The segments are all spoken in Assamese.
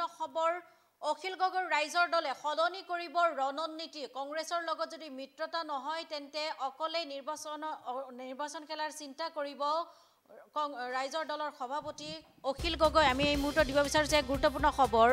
গুৰুত্বপূৰ্ণ খবৰ অখিল গগৈৰ ৰাইজৰ দলে সলনি কৰিব ৰণনীতি কংগ্ৰেছৰ লগত যদি মিত্ৰতা নহয় তেন্তে অকলে নিৰ্বাচন খেলাৰ চিন্তা কৰিব ৰাইজৰ দলৰ সভাপতি অখিল গগৈ আমি এই মুহূৰ্তত দিব বিচাৰিছো এক গুৰুত্বপূৰ্ণ খবৰ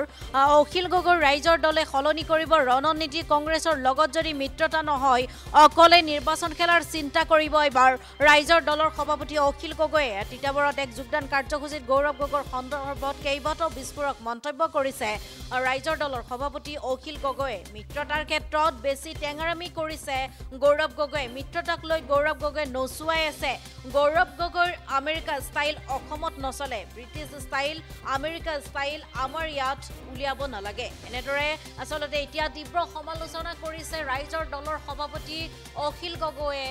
অখিল গগৈৰ ৰাইজৰ দলে সলনি কৰিব ৰণনীতি কংগ্ৰেছৰ লগত যদি মিত্ৰতা নহয় অকলে নিৰ্বাচন খেলাৰ চিন্তা কৰিব এবাৰ ৰাইজৰ দলৰ সভাপতি অখিল গগৈয়ে তিতাবৰত এক যোগদান কাৰ্যসূচীত গৌৰৱ গগৈৰ সন্দৰ্ভত কেইবাটাও বিস্ফোৰক মন্তব্য কৰিছে ৰাইজৰ দলৰ সভাপতি অখিল গগৈয়ে মিত্ৰতাৰ ক্ষেত্ৰত বেছি টেঙৰামি কৰিছে গৌৰৱ গগৈয়ে মিত্ৰতাক লৈ গৌৰৱ গগৈ নচুৱাই আছে গৌৰৱ গগৈৰ আমেৰিকা স্টাইল অসমত নচলে ব্ৰিটিছ স্টাইল আমেৰিকা স্টাইল আমাৰ ইয়াত উলিয়াব নালাগে এনেদৰে আসলতে এতিয়া তীব্ৰ সমালোচনা কৰিছে ৰাইজৰ দলৰ সভাপতি অখিল গগৈয়ে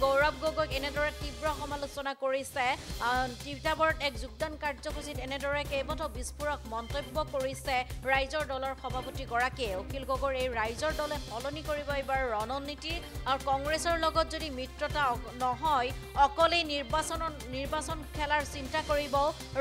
গৌৰৱ গগৈক এনেদৰে তীব্ৰ সমালোচনা কৰিছে তিতাবৰত এক যোগদান কাৰ্যসূচীত এনেদৰে কেইবাটাও বিস্ফোৰক মন্তব্য কৰিছে ৰাইজৰ দলৰ সভাপতি গৰাকীয়ে অখিল গগৈৰ এই ৰাইজৰ দলে সলনি কৰিব এবাৰ ৰণনীতি আৰু কংগ্ৰেছৰ লগত যদি মিত্ৰতা নহয় অকলে নিৰ্বাচন খেলাৰ চিন্তা কৰিব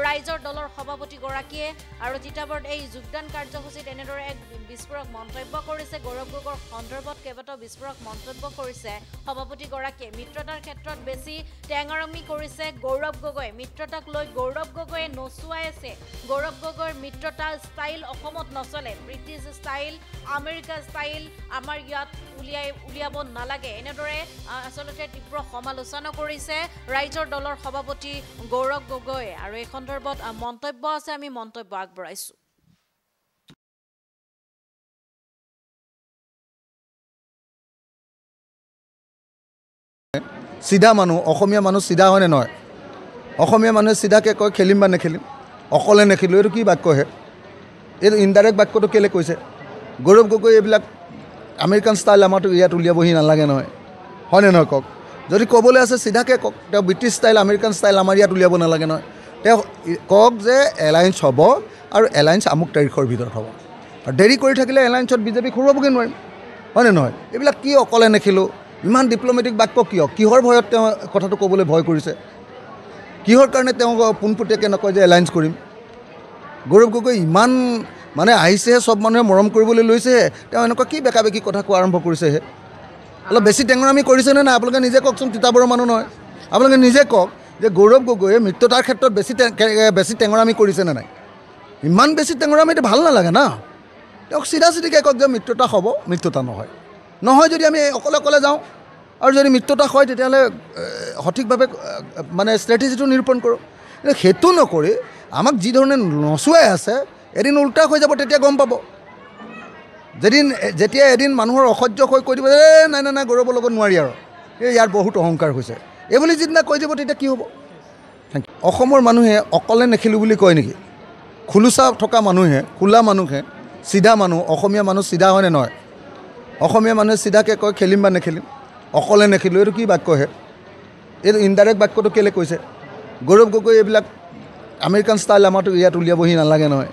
ৰাইজৰ দলৰ সভাপতি গৰাকীয়ে আৰু তিতাবৰত এই যোগদান কাৰ্যসূচীত এনেদৰে এক বিস্ফোৰক মন্তব্য কৰিছে গৌৰৱ গগৈৰ সন্দৰ্ভত কেইবাটাও বিস্ফোৰক মন্তব্য কৰিছে সভাপতি গৰাকীয়ে মিত্ৰতাৰ ক্ষেত্ৰত বেছি টেঙৰামি কৰিছে গৌৰৱ গগৈ মিত্ৰতাক লৈ গৌৰৱ গগৈয়ে নচুৱাই আছে গৌৰৱ গগৈৰ মিত্ৰতা ষ্টাইল অসমত নচলে ব্ৰিটিছ ষ্টাইল আমেৰিকা ষ্টাইল আমাৰ ইয়াত উলিয়াব নালাগে এনেদৰে আসলতে তীব্ৰ সমালোচনা কৰিছে ৰাইজৰ দলৰ সভাপতি গৌৰৱ গগৈ আৰু এই সন্দৰ্ভত মন্তব্য আছে আমি মন্তব্য আগবঢ়াইছো সিধা মানুহ অসমীয়া মানুহ সিধা হয়নে নহয় অসমীয়া মানুহে সিধাকে কয় খেলিম বা নেখেলিম অকলে নেখেলোঁ এইটো কি বাক্য হে এইটো ইনডাইৰেক্ট বাক্যটো কেলৈ কৈছে গৌৰৱ গগৈ এইবিলাক আমেৰিকান ষ্টাইল আমাৰতো ইয়াত উলিয়াবহি নালাগে নহয় হয়নে নহয় কওক যদি ক'বলৈ আছে চিধাকৈ কওক তেওঁ ব্ৰিটিছ ষ্টাইল আমেৰিকান ষ্টাইল আমাৰ ইয়াত উলিয়াব নালাগে নহয় তেওঁ কওক যে এলায়েন্স হ'ব আৰু এলায়েন্স আমুক তাৰিখৰ ভিতৰত হ'ব আৰু দেৰি কৰি থাকিলে এলায়েন্সত বিজেপি খুৱাবগৈ নোৱাৰিম হয়নে নহয় এইবিলাক কি অকলে নেখেলোঁ ইমান ডিপ্ল'মেটিক বাক্য কিয় কিহৰ ভয়ত তেওঁ কথাটো ক'বলৈ ভয় কৰিছে কিহৰ কাৰণে তেওঁ পোনপটীয়াকৈ নকয় যে এলায়েন্স কৰিম গৌৰৱ গগৈ ইমান মানে আহিছেহে চব মানুহে মৰম কৰিবলৈ লৈছেহে তেওঁ এনেকুৱা কি বেকা বেকি কথা কোৱা আৰম্ভ কৰিছেহে অলপ বেছি টেঙৰামি কৰিছেনে নাই আপোনালোকে নিজে কওকচোন তিতাবৰৰ মানুহ নহয় আপোনালোকে নিজে কওক যে গৌৰৱ গগৈয়ে মিত্ৰতাৰ ক্ষেত্ৰত বেছি টেঙৰামি কৰিছেনে নাই ইমান বেছি টেঙৰামিটো ভাল নালাগে না তেওঁক চিধা চিধিকৈ কওক যে মিত্ৰতা হ'ব মিত্ৰতা নহয় যদি আমি অকলে যাওঁ আৰু যদি মিত্ৰতা হয় তেতিয়াহ'লে সঠিকভাৱে মানে ষ্ট্ৰেটেজিটো নিৰূপণ কৰোঁ সেইটো নকৰি আমাক যি ধৰণে নচুৱাই আছে এদিন উল্টা হৈ যাব তেতিয়া গম পাব যেতিয়া এদিন মানুহৰ অসহ্য হৈ কৈ দিব নাই গৌৰৱৰ লগত নোৱাৰি আৰু এই ইয়াৰ বহুত অহংকাৰ হৈছে এইবুলি যিদিনা কৈ দিব তেতিয়া কি হ'ব থেংক ইউ অসমৰ মানুহে অকলে নেখেলোঁ বুলি কয় নেকি খোলোচা থকা মানুহে খোলা মানুহে চিধা মানুহ অসমীয়া মানুহ চিধা হয়নে নহয় অসমীয়া মানুহে চিধাকৈ কয় খেলিম বা নেখেলিম অকলে নেখেলোঁ এইটো কি বাক্য হে এইটো ইনডাইৰেক্ট বাক্যটো কেলৈ কৈছে গৌৰৱ গগৈ এইবিলাক আমেৰিকান ষ্টাইল আমাৰতো ইয়াত উলিয়াবহি নালাগে নহয়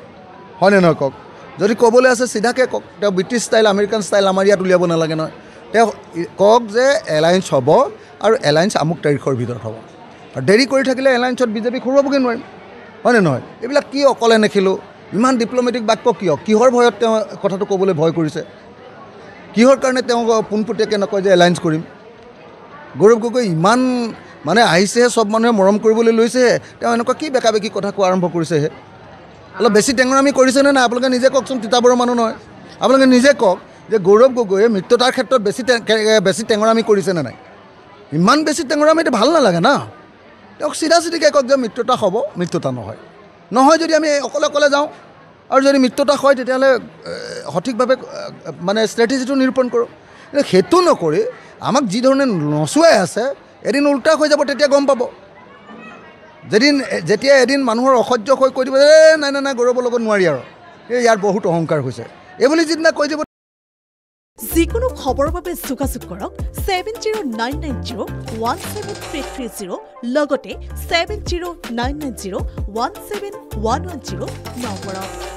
হয়নে নহয় কওক যদি ক'বলৈ আছে চিধাকৈ কওক তেওঁ ব্ৰিটিছ ষ্টাইল আমেৰিকান ষ্টাইল আমাৰ ইয়াত উলিয়াব নালাগে নহয় তেওঁ কওক যে এলায়েন্স হ'ব আৰু এলায়েন্স আমুক তাৰিখৰ ভিতৰত হ'ব আৰু দেৰি কৰি থাকিলে এলায়েন্সত বিজেপি খুৱাবগৈ নোৱাৰিম হয়নে নহয় এইবিলাক কি অকলে নেখেলোঁ ইমান ডিপ্ল'মেটিক বাক্য কিয় কিহৰ ভয়ত তেওঁ কথাটো ক'বলৈ ভয় কৰিছে কিহৰ কাৰণে তেওঁ পোনপটীয়াকৈ নকয় যে এলায়েন্স কৰিম গৌৰৱ গগৈ ইমান মানে আহিছেহে চব মানুহে মৰম কৰিবলৈ লৈছেহে তেওঁ এনেকুৱা কি বেকা বেকি কথা কোৱা আৰম্ভ কৰিছেহে অলপ বেছি টেঙৰামি কৰিছেনে নাই আপোনালোকে নিজে কওকচোন তিতাবৰৰ মানুহ নহয় আপোনালোকে নিজে কওক যে গৌৰৱ গগৈয়ে মিত্ৰতাৰ ক্ষেত্ৰত বেছি টেঙৰামি কৰিছেনে নাই ইমান বেছি টেঙৰামিটো ভাল নালাগে না তেওঁক চিধা চিধিকৈ কওক যে মিত্ৰতা হ'ব মিত্ৰতা নহয় যদি আমি অকলে যাওঁ আৰু যদি মিত্ৰতা হয় তেতিয়াহ'লে সঠিকভাৱে মানে ষ্ট্ৰেটেজিটো নিৰূপণ কৰোঁ সেইটো নকৰি আমাক যি ধৰণে নচুৱাই আছে এদিন উল্টা হৈ যাব তেতিয়া গম পাব যেতিয়া এদিন মানুহৰ অসহ্য হৈ কৈ দিব নাই গৌৰৱৰ লগত নোৱাৰি আৰু এই ইয়াৰ বহুত অহংকাৰ হৈছে এইবুলি যিদিনা কৈ দিব যিকোনো খবৰৰ বাবে যোগাযোগ কৰক 7099017330 লগতে 7099017110 নম্বৰত